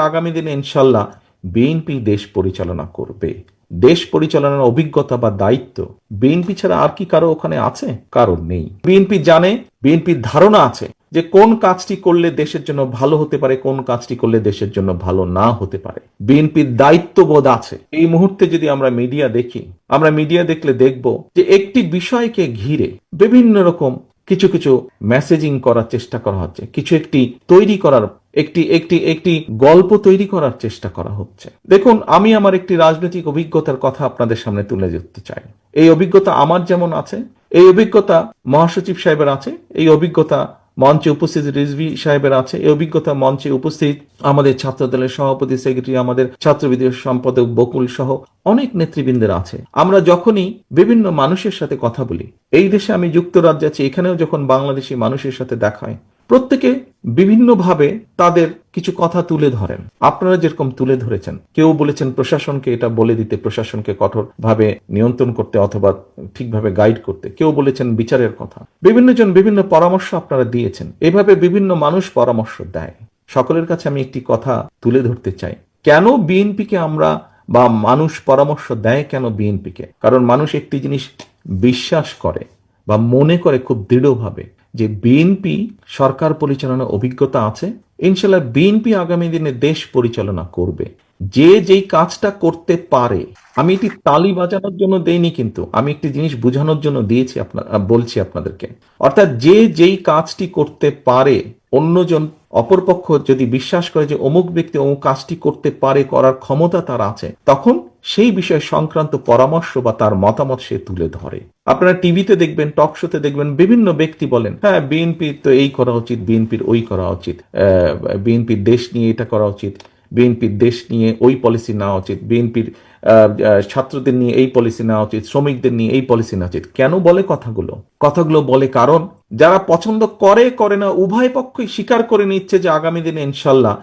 আগামী দিনে ইনশাল্লাহ বিএনপি দেশ পরিচালনা করবে। দেশ পরিচালনার অভিজ্ঞতা বা দায়িত্ব বিএনপি ছাড়া আর কি কারো ওখানে আছে? কারো নেই। বিএনপি জানে, বিএনপির ধারণা আছে যে কোন কাজটি করলে দেশের জন্য ভালো হতে পারে, কোন কাজটি করলে দেশের জন্য ভালো না হতে পারে। বিএনপির দায়িত্ববোধ আছে। এই মুহূর্তে যদি আমরা মিডিয়া দেখি, আমরা মিডিয়া দেখলে দেখব যে একটি বিষয়কে ঘিরে বিভিন্ন রকম কিছু কিছু মেসেজিং করার চেষ্টা করা হচ্ছে, কিছু একটি তৈরি করার একটি একটি একটি গল্প তৈরি করার চেষ্টা করা হচ্ছে। দেখুন, আমি আমার একটি রাজনৈতিক অভিজ্ঞতার কথা আপনাদের সামনে তুলে ধরতে চাই। এই অভিজ্ঞতা আমার যেমন আছে, এই অভিজ্ঞতা মহাসচিব সাহেবের আছে, এই অভিজ্ঞতা মঞ্চে উপস্থিত রিজভী সাহেবের আছে, এই অভিজ্ঞতা মঞ্চে উপস্থিত আমাদের ছাত্রদলের সভাপতি, সেক্রেটারি, আমাদের ছাত্রবিদের সম্পাদক বকুল সহ অনেক নেতৃবৃন্দের আছে। আমরা যখনই বিভিন্ন মানুষের সাথে কথা বলি, এই দেশে আমি যুক্তরাজ্যে আছি, এখানেও যখন বাংলাদেশি মানুষের সাথে দেখা হয়, প্রত্যেকে বিভিন্নভাবে তাদের কিছু কথা তুলে ধরেন। আপনারা যেরকম তুলে ধরেছেন, কেউ বলেছেন প্রশাসনকে এটা বলে দিতে, প্রশাসনকে কঠোরভাবে নিয়ন্ত্রণ করতে অথবা ঠিকভাবে গাইড করতে, কেউ বলেছেন বিচারের কথা, বিভিন্ন জন বিভিন্ন পরামর্শ আপনারা দিয়েছেন। এভাবে বিভিন্ন মানুষ পরামর্শ দেয়। সকলের কাছে আমি একটি কথা তুলে ধরতে চাই, কেন বিএনপিকে আমরা বা মানুষ পরামর্শ দেয় কেন বিএনপিকে? কারণ মানুষ একটি জিনিস বিশ্বাস করে বা মনে করে খুব দৃঢ়ভাবে যে বিএনপি সরকার পরিচালনার অভিজ্ঞতা আছে, ইনশাল্লাহ বিএনপি আগামী দিনে দেশ পরিচালনা করবে। যে যেই কাজটা করতে পারে, আমি এটি তালি বাজানোর জন্য দেইনি, কিন্তু আমি একটি জিনিস বোঝানোর জন্য দিয়েছি, বলছি আপনাদেরকে। অর্থাৎ যে যেই কাজটি করতে পারে, অন্যজন অপরপক্ষ যদি বিশ্বাস করে যে অমুক ব্যক্তি অমুক কাজটি করতে পারে, করার ক্ষমতা তার আছে, তখন সেই বিষয় সংক্রান্ত পরামর্শ বা তার মতামত সে তুলে ধরে। আপনারা টিভিতে দেখবেন, টক শোতে দেখবেন, বিভিন্ন ব্যক্তি বলেন হ্যাঁ বিএনপির তো এই করা উচিত, বিএনপির ওই করা উচিত, বিএনপির দেশ নিয়ে এটা করা উচিত, বিএনপির দেশ নিয়ে ওই পলিসি নেওয়া উচিত, বিএনপির ছাত্রদের নিয়ে এই পলিসি নেওয়া উচিত, শ্রমিকদের নিয়ে এই পলিসি নেওয়া উচিত। কেন বলে কথাগুলো বলে কারণ যারা পছন্দ করে না, উভয় পক্ষই স্বীকার করে নিচ্ছে যে আগামী দিনে ইনশাল্লাহ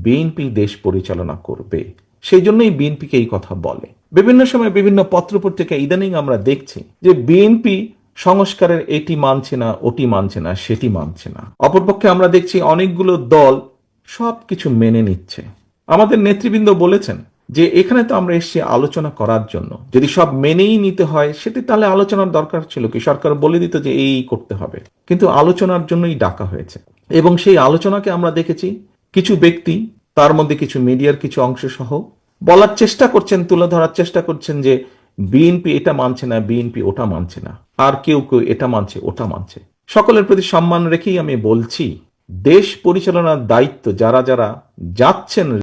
বিএনপি দেশ পরিচালনা করবে। সেই জন্যই বিএনপিকে এই কথা বলে। বিভিন্ন সময় বিভিন্ন পত্রপত্রিকা ইদানিং আমরা দেখছি যে বিএনপি সংস্কারের এটি মানছে না, ওটি মানছে না, সেটি মানছে না। অপরপক্ষে আমরা দেখছি অনেকগুলো দল সবকিছু মেনে নিচ্ছে। আমাদের নেতৃবৃন্দ বলেছেন যে এখানে তো আমরা এসেছি আলোচনা করার জন্য, যদি সব মেনেই নিতে হয় সেটি তাহলে আলোচনার দরকার ছিল কি? সরকার বলে দিত যে এই করতে হবে, কিন্তু আলোচনার জন্যই ডাকা হয়েছে। এবং সেই আলোচনাকে আমরা দেখেছি কিছু ব্যক্তি, তার মধ্যে কিছু মিডিয়ার কিছু অংশ সহ বলার চেষ্টা করছেন, তুলে ধরার চেষ্টা করছেন যে বিএনপি এটা মানছে না, বিএনপি ওটা মানছে না, আর কেউ কেউ এটা মানছে ওটা মানছে। সকলের প্রতি সম্মান রেখেই আমি বলছি, দেশ পরিচালনার দায়িত্ব যারা যারা যাচ্ছেন